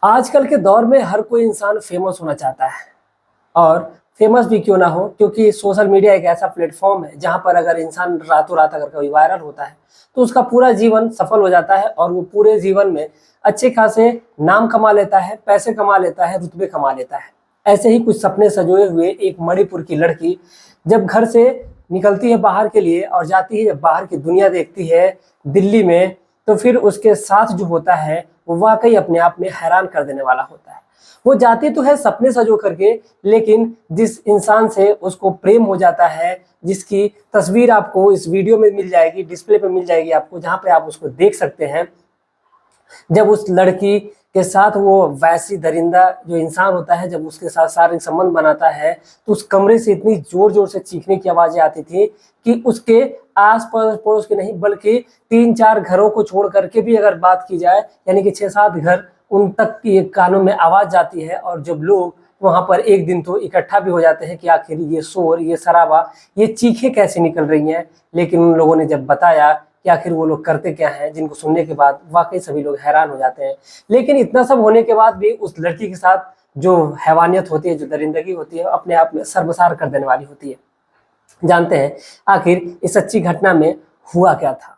आजकल के दौर में हर कोई इंसान फेमस होना चाहता है और फेमस भी क्यों ना हो, क्योंकि सोशल मीडिया एक ऐसा प्लेटफॉर्म है जहां पर अगर इंसान रातों रात अगर कभी वायरल होता है तो उसका पूरा जीवन सफल हो जाता है और वो पूरे जीवन में अच्छे खासे नाम कमा लेता है, पैसे कमा लेता है, रुतबे कमा लेता है। ऐसे ही कुछ सपने संजोए हुए एक मणिपुर की लड़की जब घर से निकलती है बाहर के लिए और जाती है, जब बाहर की दुनिया देखती है दिल्ली में, तो फिर उसके साथ जो होता है वो वाकई अपने आप में हैरान कर देने वाला होता है। वो जाती तो है सपने सजो करके, लेकिन जिस इंसान से उसको प्रेम हो जाता है, जिसकी तस्वीर आपको इस वीडियो में मिल जाएगी, डिस्प्ले पे मिल जाएगी आपको, जहाँ पे आप उसको देख सकते हैं। जब उस लड़की के साथ वो वैसी दरिंदा जो इंसान होता है, जब उसके साथ शारीरिक संबंध बनाता है, तो उस कमरे से इतनी जोर जोर से चीखने की आवाजें आती थी कि उसके आस पड़ोस के नहीं बल्कि 3-4 घरों को छोड़ करके भी अगर बात की जाए, यानी कि 6-7 घर, उन तक की कानों में आवाज जाती है। और जब लोग वहां पर एक दिन तो इकट्ठा भी हो जाते हैं कि आखिर ये शोर, ये शराबा, ये चीखें कैसे निकल रही हैं। लेकिन उन लोगों ने जब बताया कि आखिर वो लोग करते क्या हैं, जिनको सुनने के बाद वाकई सभी लोग हैरान हो जाते हैं। लेकिन इतना सब होने के बाद भी उस लड़की के साथ जो हैवानियत होती है, जो दरिंदगी होती है, अपने आप में शर्मसार कर देने वाली होती है। जानते हैं आखिर इस सच्ची घटना में हुआ क्या था।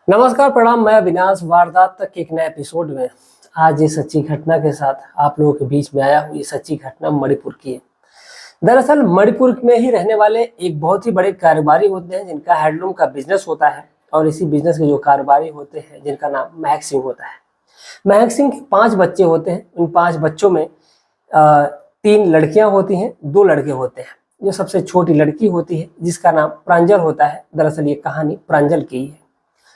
नमस्कार, प्रणाम, मैं अविनाश। वारदात तक के एक नए एपिसोड में आज ये सच्ची घटना के साथ आप लोगों के बीच में आया हूँ। ये सच्ची घटना मणिपुर की है। दरअसल मणिपुर में ही रहने वाले एक बहुत ही बड़े कारोबारी होते हैं जिनका हैंडलूम का बिजनेस होता है, और इसी बिजनेस के जो कारोबारी होते हैं जिनका नाम महक सिंह होता है। महक सिंह के 5 बच्चे होते हैं। उन 5 बच्चों में 3 लड़कियां होती हैं, 2 लड़के होते हैं। जो सबसे छोटी लड़की होती है जिसका नाम प्रांजल होता है। दरअसल ये कहानी प्रांजल की ही है,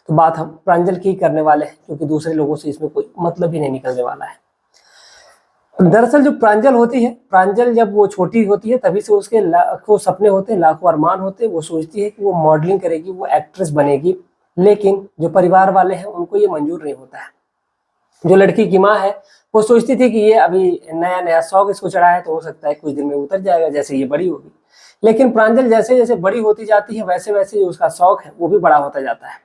तो बात हम प्रांजल की करने वाले हैं, क्योंकि दूसरे लोगों से इसमें कोई मतलब ही नहीं निकलने वाला है। दरअसल जो प्रांजल होती है, प्रांजल जब वो छोटी होती है तभी से उसके लाखों सपने होते हैं, लाखों अरमान होते हैं। वो सोचती है कि वो मॉडलिंग करेगी, वो एक्ट्रेस बनेगी, लेकिन जो परिवार वाले हैं उनको ये मंजूर नहीं होता है। जो लड़की की माँ है वो सोचती थी कि ये अभी नया नया शौक इसको चढ़ा है, तो हो सकता है कुछ दिन में उतर जाएगा जैसे ये बड़ी होगी। लेकिन प्रांजल जैसे जैसे बड़ी होती जाती है वैसे वैसे जो उसका शौक है वो भी बड़ा होता जाता है।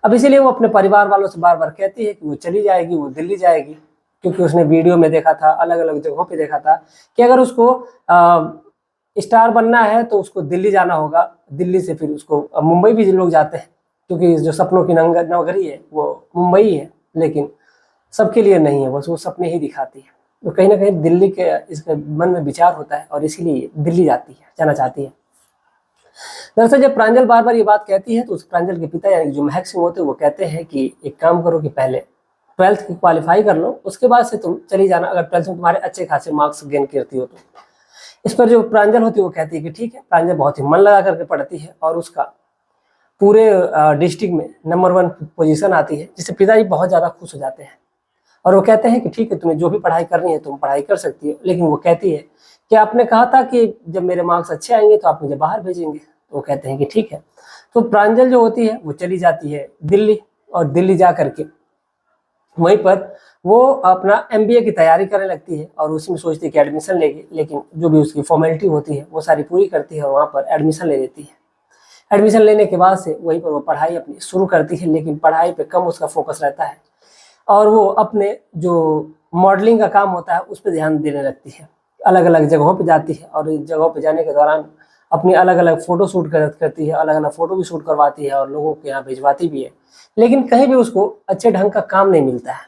अब इसीलिए वो अपने परिवार वालों से बार बार कहती है कि वो चली जाएगी, वो दिल्ली जाएगी, क्योंकि उसने वीडियो में देखा था, अलग अलग जगहों पे देखा था कि अगर उसको स्टार बनना है तो उसको दिल्ली जाना होगा। दिल्ली से फिर उसको मुंबई भी लोग जाते हैं, क्योंकि जो सपनों की नगरी है वो मुंबई है। लेकिन सबके लिए नहीं है, बस वो सपने ही दिखाती है। तो कहीं ना कहीं दिल्ली के इसके मन में विचार होता है और इसीलिए दिल्ली जाना चाहती है। दरअसल जब प्रांजल बार बार ये बात कहती है तो उस प्रांजल के पिता यानी जो महक सिंह होते हैं वो कहते हैं कि एक काम करो कि पहले 12th की क्वालिफाई कर लो, उसके बाद से तुम चली जाना, अगर 12th में तुम्हारे अच्छे खासे मार्क्स गेन करती हो तो। इस पर जो प्रांजल होती है वो कहती है कि ठीक है। प्रांजल बहुत ही मन लगा करके पढ़ती है और उसका पूरे डिस्ट्रिक्ट में नंबर 1 पोजीशन आती है, जिससे पिताजी बहुत ज़्यादा खुश हो जाते हैं। और वो कहते हैं कि ठीक है, तुम्हें जो भी पढ़ाई करनी है तुम पढ़ाई कर सकती हो। लेकिन वो कहती है कि आपने कहा था कि जब मेरे मार्क्स अच्छे आएंगे तो आप मुझे बाहर भेजेंगे। तो वो कहते हैं कि ठीक है। तो प्रांजल जो होती है वो चली जाती है दिल्ली, और दिल्ली जा करके वहीं पर वो अपना MBA की तैयारी करने लगती है और उसी में सोचती है कि एडमिशन लेगी। लेकिन जो भी उसकी फॉर्मेलिटी होती है वो सारी पूरी करती है और वहाँ पर एडमिशन ले लेती है। एडमिशन लेने के बाद से वहीं पर वो पढ़ाई अपनी शुरू करती है, लेकिन पढ़ाई पे कम उसका फोकस रहता है और वो अपने जो मॉडलिंग का काम होता है उस पर ध्यान देने लगती है। अलग अलग जगहों पे जाती है और इन जगहों पे जाने के दौरान अपनी अलग अलग फ़ोटो शूट करती है, अलग अलग फ़ोटो भी शूट करवाती है और लोगों के यहाँ भिजवाती भी है। लेकिन कहीं भी उसको अच्छे ढंग का काम नहीं मिलता है।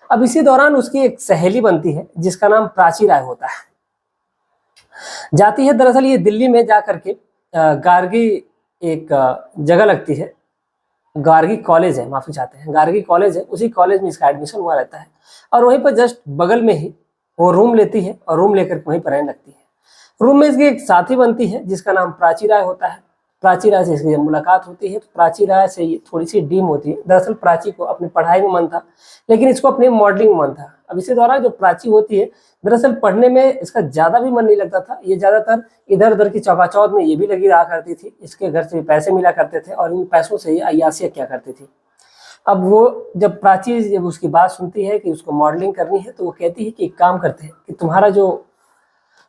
अब इसी दौरान उसकी एक सहेली बनती है जिसका नाम प्राची राय होता है। जाती है दरअसल ये दिल्ली में जा करके गार्गी एक जगह लगती है, गार्गी कॉलेज है, माफ़ी चाहते हैं, गार्गी कॉलेज है। उसी कॉलेज में इसका एडमिशन हुआ रहता है और वहीं पर जस्ट बगल में ही वो रूम लेती है और रूम लेकर वहीं पर रहने लगती है। रूम में इसकी एक साथी बनती है जिसका नाम प्राची राय होता है। प्राची राय से इसकी जब मुलाकात होती है तो प्राची राय से ये थोड़ी सी डीम होती है। दरअसल प्राची को अपनी पढ़ाई में मन था, लेकिन इसको अपनी मॉडलिंग में मन था। अब इसी दौरान जो प्राची होती है, दरअसल पढ़ने में इसका ज़्यादा भी मन नहीं लगता था। ये ज़्यादातर इधर उधर की चौकाचौंध में ये भी लगी रहा करती थी। इसके घर से भी पैसे मिला करते थे और इन पैसों से ये अय्यासियाँ किया करती थी। अब वो जब प्राची जब उसकी बात सुनती है कि उसको मॉडलिंग करनी है, तो वो कहती है कि एक काम करते हैं कि तुम्हारा जो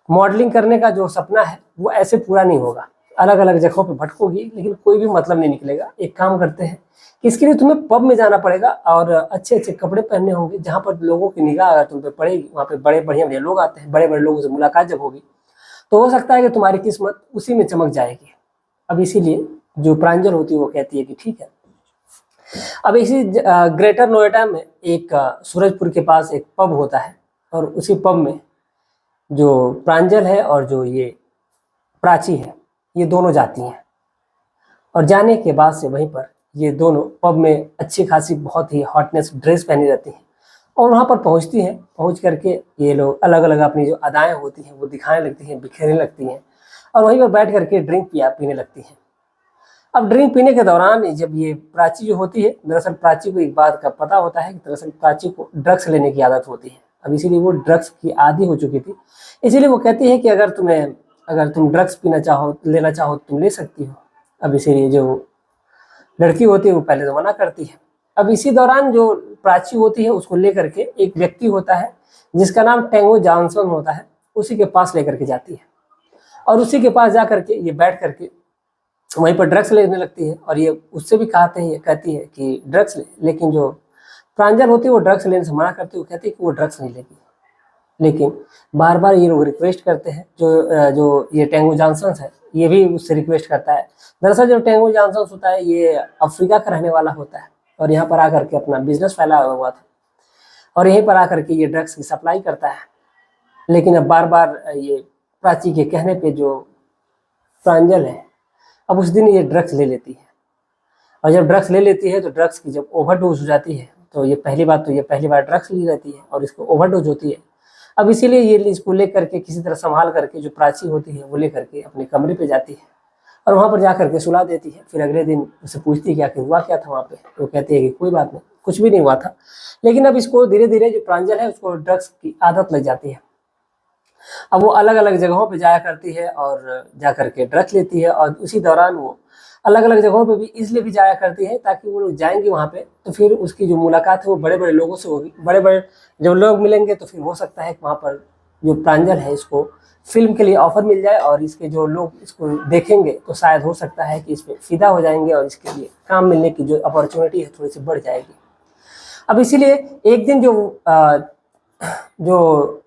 मॉडलिंग करने का जो सपना है वो ऐसे पूरा नहीं होगा। अलग अलग जगहों पे भटकोगी, लेकिन कोई भी मतलब नहीं निकलेगा। एक काम करते हैं कि इसके लिए तुम्हें पब में जाना पड़ेगा और अच्छे अच्छे कपड़े पहनने होंगे, जहाँ पर लोगों की निगाह अगर तुम पे पड़ेगी, वहाँ पे बड़े बढ़िया बढ़िया लोग आते हैं, बड़े बड़े लोगों से मुलाकात जब होगी तो हो सकता है कि तुम्हारी किस्मत उसी में चमक जाएगी। अब इसीलिए जो प्रांजल होती है वो कहती है कि ठीक है। अब इसी ग्रेटर नोएडा में एक सूरजपुर के पास एक पब होता है, और उसी पब में जो प्रांजल है और जो ये प्राची है, ये दोनों जाती हैं। और जाने के बाद से वहीं पर ये दोनों पब में अच्छी खासी बहुत ही हॉटनेस ड्रेस पहनी रहती हैं, और वहाँ पर पहुँचती हैं। पहुँच करके ये लोग अलग अलग अपनी जो अदाएँ होती हैं वो दिखाने लगती हैं, बिखेरने लगती हैं, और वहीं पर बैठ करके ड्रिंक पीने लगती हैं। अब ड्रिंक पीने के दौरान जब ये प्राची जो होती है, दरअसल प्राची को एक बात का पता होता है कि दरअसल प्राची को ड्रग्स लेने की आदत होती है। अब इसीलिए वो ड्रग्स की आदी हो चुकी थी। इसीलिए वो कहती है कि अगर तुम ड्रग्स लेना चाहो तो तुम ले सकती हो। अब इसीलिए जो लड़की होती है वो पहले तो मना करती है। अब इसी दौरान जो प्राची होती है उसको लेकर के एक व्यक्ति होता है जिसका नाम टेंगो जॉनसन होता है, उसी के पास लेकर के जाती है, और उसी के पास जा करके ये बैठ करके वहीं पर ड्रग्स लेने लगती है। और ये उससे भी कहती है कि ड्रग्स ले, लेकिन जो प्रांजल होती है वो ड्रग्स लेने से मना करती है। वो कहती है कि वो ड्रग्स नहीं लेगी, लेकिन बार बार ये लोग रिक्वेस्ट करते हैं। जो ये टेंगो जॉनसन है ये भी उससे रिक्वेस्ट करता है। दरअसल जो टेंगो जॉनसन होता है ये अफ्रीका का रहने वाला होता है, और यहाँ पर आकर के अपना बिजनेस फैलाया हुआ था, और यहीं पर आकर के ये ड्रग्स की सप्लाई करता है। लेकिन अब बार बार ये प्राची के कहने पे जो प्रांजल है, अब उस दिन ये ड्रग्स ले लेती है। और जब ड्रग्स ले लेती है तो ड्रग्स की जब ओवरडोज हो जाती है, तो ये पहली बार ड्रग्स ली रहती है और इसको ओवरडोज होती है। अब इसीलिए ये इसको लेकर के किसी तरह संभाल करके जो प्राची होती है वो लेकर के अपने कमरे पे जाती है, और वहाँ पर जा करके सुला देती है। फिर अगले दिन उससे पूछती है कि आखिर हुआ क्या था वहाँ पे, तो कहती है कि कोई बात नहीं, कुछ भी नहीं हुआ था। लेकिन अब इसको धीरे धीरे जो प्रांजल है उसको ड्रग्स की आदत लग जाती है। अब वो अलग अलग जगहों पे जाया करती है और जा करके ड्रग्स लेती है, और उसी दौरान वो अलग अलग जगहों पे भी इसलिए भी जाया करती है ताकि वो लोग जाएंगे वहाँ पे तो फिर उसकी जो मुलाकात है वो बड़े बड़े लोगों से होगी। बड़े बड़े जब लोग मिलेंगे तो फिर हो सकता है कि वहाँ पर जो प्रांजल है इसको फिल्म के लिए ऑफर मिल जाए, और इसके जो लोग इसको देखेंगे तो शायद हो सकता है कि इस पर फिदा हो जाएंगे, और इसके लिए काम मिलने की जो अपॉर्चुनिटी है थोड़ी सी बढ़ जाएगी। अब इसीलिए एक दिन जो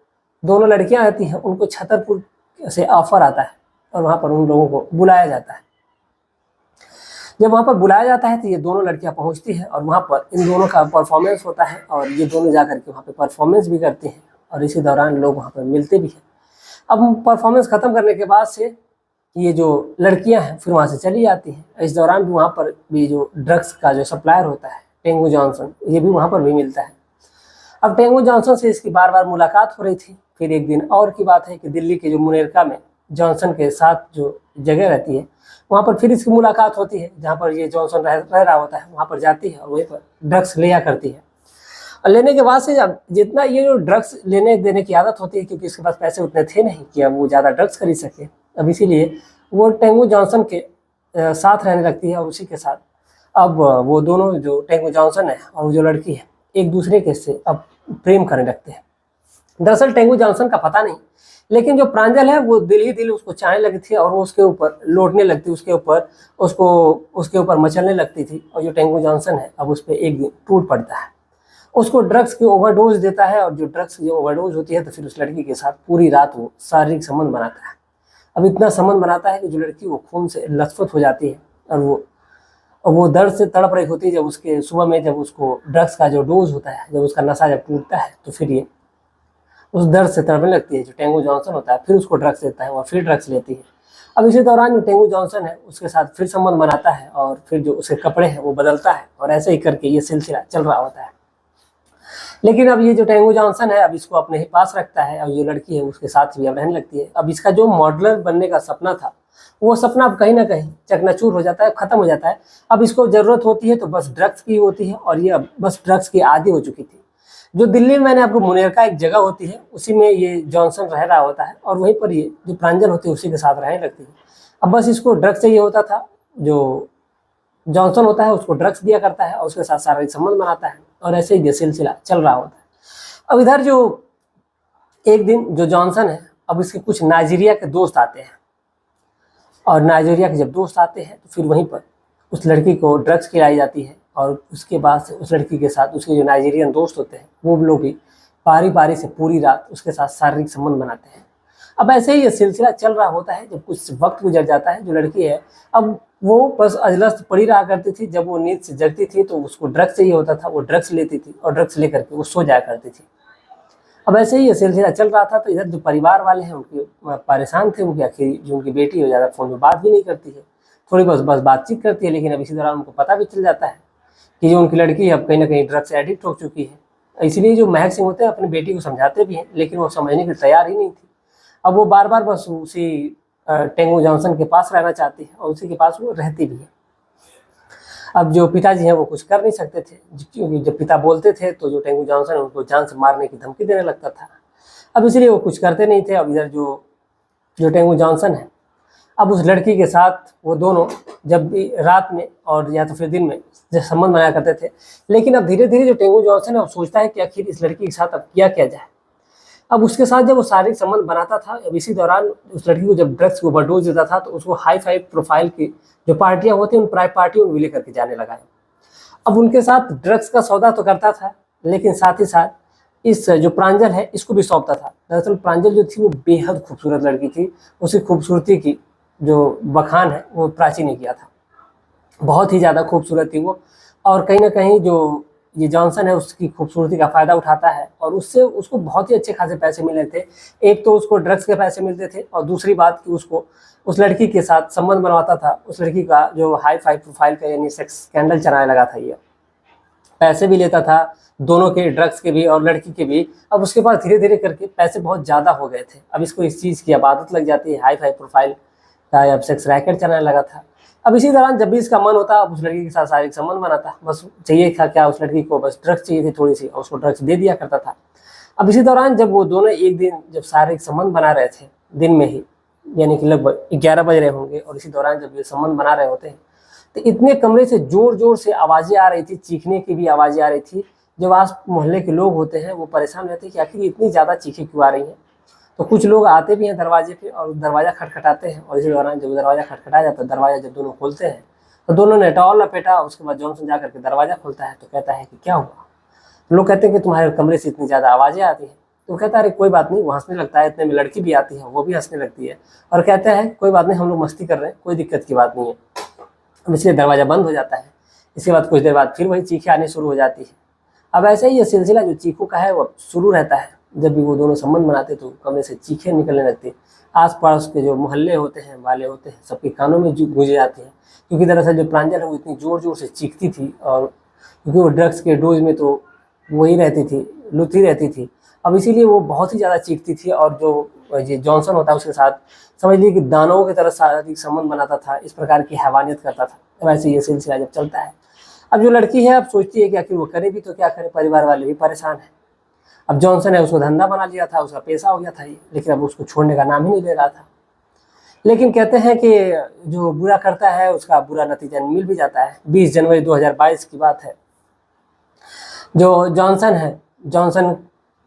दोनों लड़कियां आती हैं उनको छतरपुर से ऑफर आता है, और वहाँ पर उन लोगों को बुलाया जाता है। जब वहाँ पर बुलाया जाता है तो ये दोनों लड़कियां पहुँचती हैं, और वहाँ पर इन दोनों का परफॉर्मेंस होता है, और ये दोनों जाकर के वहाँ पे परफॉर्मेंस भी करते हैं, और इसी दौरान लोग वहाँ पर मिलते भी हैं। अब परफॉर्मेंस ख़त्म करने के बाद से ये जो लड़कियां हैं फिर वहाँ से चली जाती हैं। इस दौरान भी वहाँ पर भी जो ड्रग्स का जो सप्लायर होता है टेंगो जॉनसन, ये भी वहाँ पर भी मिलता है। अब टेंगो जॉनसन से इसकी बार बार मुलाकात हो रही थी। फिर एक दिन और की बात है कि दिल्ली के जो मुनेरका में जॉनसन के साथ जो जगह रहती है वहाँ पर फिर इसकी मुलाकात होती है, जहाँ पर ये जॉनसन रह रहा होता है। वहाँ पर जाती है और वहीं पर ड्रग्स लिया करती है, और लेने के बाद से अब जितना ये जो ड्रग्स लेने देने की आदत होती है, क्योंकि इसके पास पैसे उतने थे नहीं कि अब वो ज़्यादा ड्रग्स खरीद सके, अब इसीलिए वो टेंगो जॉनसन के साथ रहने लगती है। और उसी के साथ अब वो दोनों जो टेंगो जॉनसन है और वो जो लड़की है एक दूसरे के से अब प्रेम करने लगते हैं। दरअसल टेंगो जॉनसन का पता नहीं, लेकिन जो प्रांजल है वो दिल ही दिल उसको चाहने लगी थी, और वो उसके ऊपर लौटने लगती, उसके ऊपर मचलने लगती थी। और जो टेंगो जॉनसन है अब उस पर एक दिन टूट पड़ता है, उसको ड्रग्स की ओवरडोज देता है, और जो ड्रग्स की ओवरडोज होती है तो फिर उस लड़की के साथ पूरी रात वो शारीरिक संबंध बनाता है। अब इतना संबंध बनाता है कि जो लड़की वो खून से लथपथ हो जाती है, और वो दर्द से तड़प रही होती है। जब उसके सुबह में जब उसको ड्रग्स का जो डोज होता है, जब उसका नशा जब टूटता है तो फिर ये उस दर्द से तड़पने लगती है। जो टेंगो जॉनसन होता है फिर उसको ड्रग्स देता है और फिर ड्रग्स लेती है। अब इसी दौरान जो टेंगो जॉनसन है उसके साथ फिर संबंध बनाता है, और फिर जो उसके कपड़े हैं वो बदलता है, और ऐसे ही करके ये सिलसिला चल रहा होता है। लेकिन अब ये जो टेंगो जॉनसन है अब इसको अपने ही पास रखता है, और जो लड़की है उसके साथ भी अब रहने लगती है। अब इसका जो मॉडलर बनने का सपना था वो सपना अब कहीं ना कहीं चकनाचूर हो जाता है, खत्म हो जाता है। अब इसको जरूरत होती है तो बस ड्रग्स की होती है, और ये अब बस ड्रग्स की आदी हो चुकी थी। जो दिल्ली में मैंने आपको मुनेरका एक जगह होती है उसी में ये जॉनसन रह रहा होता है, और वहीं पर ये जो प्रांजल होती है उसी के साथ रहने लगती है। अब बस इसको ड्रग्स चाहिए होता था, जो जॉनसन होता है उसको ड्रग्स दिया करता है और उसके साथ शारीरिक संबंध बनाता है, और ऐसे ही ये सिलसिला चल रहा होता है। अब इधर जो एक दिन जो जॉनसन है अब इसके कुछ नाइजीरिया के दोस्त आते हैं, और नाइजीरिया के जब दोस्त आते हैं तो फिर वहीं पर उस लड़की को ड्रग्स खिलाई जाती है और उसके बाद से उस लड़की के साथ उसके जो नाइजीरियन दोस्त होते हैं वो लोग भी पारी पारी से पूरी रात उसके साथ शारीरिक संबंध बनाते हैं। अब ऐसे ही ये सिलसिला चल रहा होता है। जब कुछ वक्त गुजर जाता है, जो लड़की है अब वो बस अजलस्त पड़ी रहा करती थी। जब वो नींद से जगती थी तो उसको ड्रग्स चाहिए होता था, वो ड्रग्स लेती थी और ड्रग्स लेकर के वो सो जाया करती थी। अब ऐसे ही ये सिलसिला चल रहा था। तो इधर जो परिवार वाले हैं उनके परेशान थे, उनकी आखिर जो उनकी बेटी हो ज़्यादा फ़ोन में बात भी नहीं करती है, थोड़ी बस बातचीत करती है। लेकिन अब इसी दौरान उनको पता भी चल जाता है कि जो उनकी लड़की है अब कहीं ना कहीं ड्रग्स से एडिक्ट हो चुकी है। इसलिए जो महक सिंह होते हैं अपनी बेटी को समझाते भी हैं, लेकिन वो समझने के लिए तैयार ही नहीं थी। अब वो बार बार बस उसी टेंगू जॉनसन के पास रहना चाहती है और उसी के पास वो रहती भी है। अब जो पिताजी हैं वो कुछ कर नहीं सकते थे, क्योंकि जब पिता बोलते थे तो जो टेंगू जॉनसन उनको जान से मारने की धमकी देने लगता था। अब इसलिए वो कुछ करते नहीं थे। अब इधर जो टेंगू जॉनसन है, अब उस लड़की के साथ वो दोनों जब भी रात में और या तो फिर दिन में संबंध बनाया करते थे। लेकिन अब धीरे धीरे जो टेंगू जॉनसन है अब सोचता है कि आखिर इस लड़की के साथ अब किया क्या जाए। अब उसके साथ जब वो शारीरिक संबंध बनाता था, अब इसी दौरान उस लड़की को जब ड्रग्स की ओवरडोज देता था तो उसको हाई फाई प्रोफाइल की जो पार्टियां होती हैं उन पार्टियों में भी लेकर के जाने लगा है। अब उनके साथ ड्रग्स का सौदा तो करता था, लेकिन साथ ही साथ इस जो प्रांजल है इसको भी सौंपता था। दरअसल प्रांजल जो थी वो बेहद खूबसूरत लड़की थी। उसकी खूबसूरती की जो बखान है वो प्राची ने किया था। बहुत ही ज़्यादा खूबसूरत थी वो, और कहीं ना कहीं जो ये जॉनसन है उसकी खूबसूरती का फ़ायदा उठाता है और उससे उसको बहुत ही अच्छे खासे पैसे मिले थे। एक तो उसको ड्रग्स के पैसे मिलते थे और दूसरी बात कि उसको उस लड़की के साथ संबंध बनवाता था। उस लड़की का जो हाई फाई प्रोफाइल का यानी सेक्स स्कैंडल चलाने लगा था, ये पैसे भी लेता था दोनों के, ड्रग्स के भी और लड़की के भी। अब उसके पास धीरे धीरे करके पैसे बहुत ज़्यादा हो गए थे। अब इसको इस चीज़ की अब आदत लग जाती है, हाई फाई प्रोफाइल का अब सेक्स रैकेट चलाने लगा था। अब इसी दौरान जब भी इसका मन होता अब उस लड़की के साथ शारीरिक संबंध बनाता। बस चाहिए था क्या, उस लड़की को बस ड्रग्स चाहिए थी थोड़ी सी और उसको ड्रग्स दे दिया करता था। अब इसी दौरान जब वो दोनों एक दिन जब शारीरिक संबंध बना रहे थे दिन में ही, यानी कि लगभग 11 बज रहे होंगे, और इसी दौरान जब ये संबंध बना रहे होते हैं तो इतने कमरे से जोर जोर से आवाज़ें आ रही थी, चीखने की भी आवाज़ें आ रही थी। जब आस मोहल्ले के लोग होते हैं वो परेशान रहते हैं कि आखिर इतनी ज़्यादा चीखें क्यों आ रही हैं। तो कुछ लोग आते भी हैं दरवाजे पे और दरवाज़ा खटखटाते हैं, और इसी दौरान जब दरवाज़ा खटखटाया जाता है, दरवाज़ा जब दोनों खोलते हैं तो दोनों ने टॉल लपेटा। उसके बाद जॉनसन जा करके दरवाज़ा खोलता है तो कहता है कि क्या हुआ। लोग कहते हैं कि तुम्हारे कमरे से इतनी ज़्यादा आवाज़ें आती हैं। तो कहता है अरे कोई बात नहीं, वो हंसने लगता है। इतने में लड़की भी आती है, वो भी हंसने लगती है और कहता है कोई बात नहीं, हम लोग मस्ती कर रहे हैं, कोई दिक्कत की बात नहीं है। अब इसलिए दरवाज़ा बंद हो जाता है। इसके बाद कुछ देर बाद फिर वही चीखें आनी शुरू हो जाती है। अब ऐसे ही ये सिलसिला जो चीखों का है वो शुरू रहता है। जब भी वो दोनों संबंध बनाते तो कमरे से चीखें निकलने लगती। आस पास के जो मोहल्ले होते हैं वाले होते हैं सबके कानों में गूंज जाती हैं, क्योंकि दरअसल जो प्रांजल है वो इतनी ज़ोर ज़ोर से चीखती थी। और क्योंकि वो ड्रग्स के डोज में तो वही रहती थी, लुथी रहती थी। अब इसीलिए वो बहुत ही ज़्यादा चीखती थी। और जो ये जॉनसन होता है उसके साथ समझ लीजिए कि दानवों की तरह शारीरिक संबंध बनाता था, इस प्रकार की हैवानियत करता था। वैसे ये सिलसिला जब चलता है, अब जो लड़की है अब सोचती है कि आखिर वो करे भी तो क्या करे, परिवार वाले भी परेशान हैं। अब जॉनसन है उसको धंधा बना लिया था, उसका पैसा हो गया था ये, लेकिन अब उसको छोड़ने का नाम ही नहीं ले रहा था। लेकिन कहते हैं कि जो बुरा करता है उसका बुरा नतीजा मिल भी जाता है। 20 जनवरी 2022 की बात है। जो जॉनसन है, जॉनसन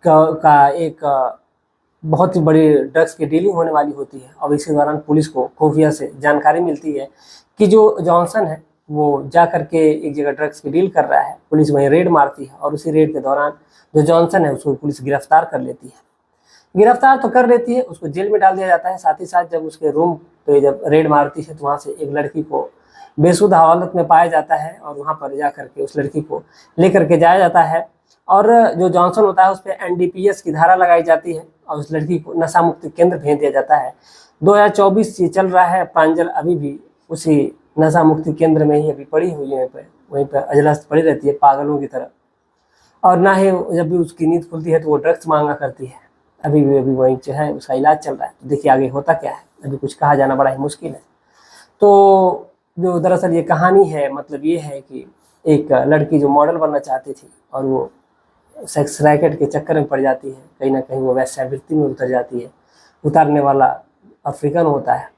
का एक बहुत ही बड़ी ड्रग्स की डीलिंग होने वाली होती है। और इसी दौरान पुलिस को खुफिया से जानकारी मिलती है कि जो जॉनसन है वो जा करके एक जगह ड्रग्स की डील कर रहा है। पुलिस वहीं रेड मारती है और उसी रेड के दौरान जो जॉनसन है उसको पुलिस गिरफ्तार कर लेती है। गिरफ्तार तो कर लेती है, उसको जेल में डाल दिया जाता है। साथ ही साथ जब उसके रूम पे जब रेड मारती है तो वहाँ से एक लड़की को बेसुधा हालत में पाया जाता है और वहाँ पर जा करके उस लड़की को लेकर के जाया जाता है। और जो जॉनसन होता है उस पर NDPS की धारा लगाई जाती है और उस लड़की को नशा मुक्ति केंद्र भेज दिया जाता है। 2024 से चल रहा है। प्रांजल अभी भी उसी नशा मुक्ति केंद्र में ही अभी पड़ी हुई है, वहीं पर अजलस्त पड़ी रहती है पागलों की तरह। और ना ही जब भी उसकी नींद खुलती है तो वो ड्रग्स मांगा करती है। अभी वहीं जो है उसका इलाज चल रहा है। तो देखिए आगे होता क्या है, अभी कुछ कहा जाना बड़ा ही मुश्किल है। तो जो दरअसल ये कहानी है, मतलब ये है कि एक लड़की जो मॉडल बनना चाहती थी और वो सेक्स रैकेट के चक्कर में पड़ जाती है, कहीं ना कहीं वो वैश्यावृत्ति में उतर जाती है। उतारने वाला अफ्रीकन होता है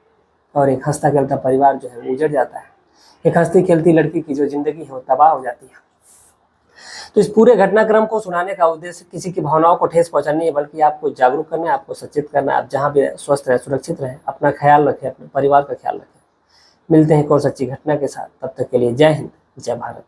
और एक हंसता खेलता परिवार जो है वो उजड़ जाता है। एक हंसती खेलती लड़की की जो ज़िंदगी है वो तबाह हो जाती है। तो इस पूरे घटनाक्रम को सुनाने का उद्देश्य किसी की भावनाओं को ठेस पहुंचानी है, बल्कि आपको जागरूक करना है, आपको सचेत करना है। आप जहाँ भी स्वस्थ रहे, सुरक्षित रहे, अपना ख्याल रखें, अपने परिवार का ख्याल रखें। मिलते हैं एक और सच्ची घटना के साथ, तब तक के लिए जय हिंद, जय भारत।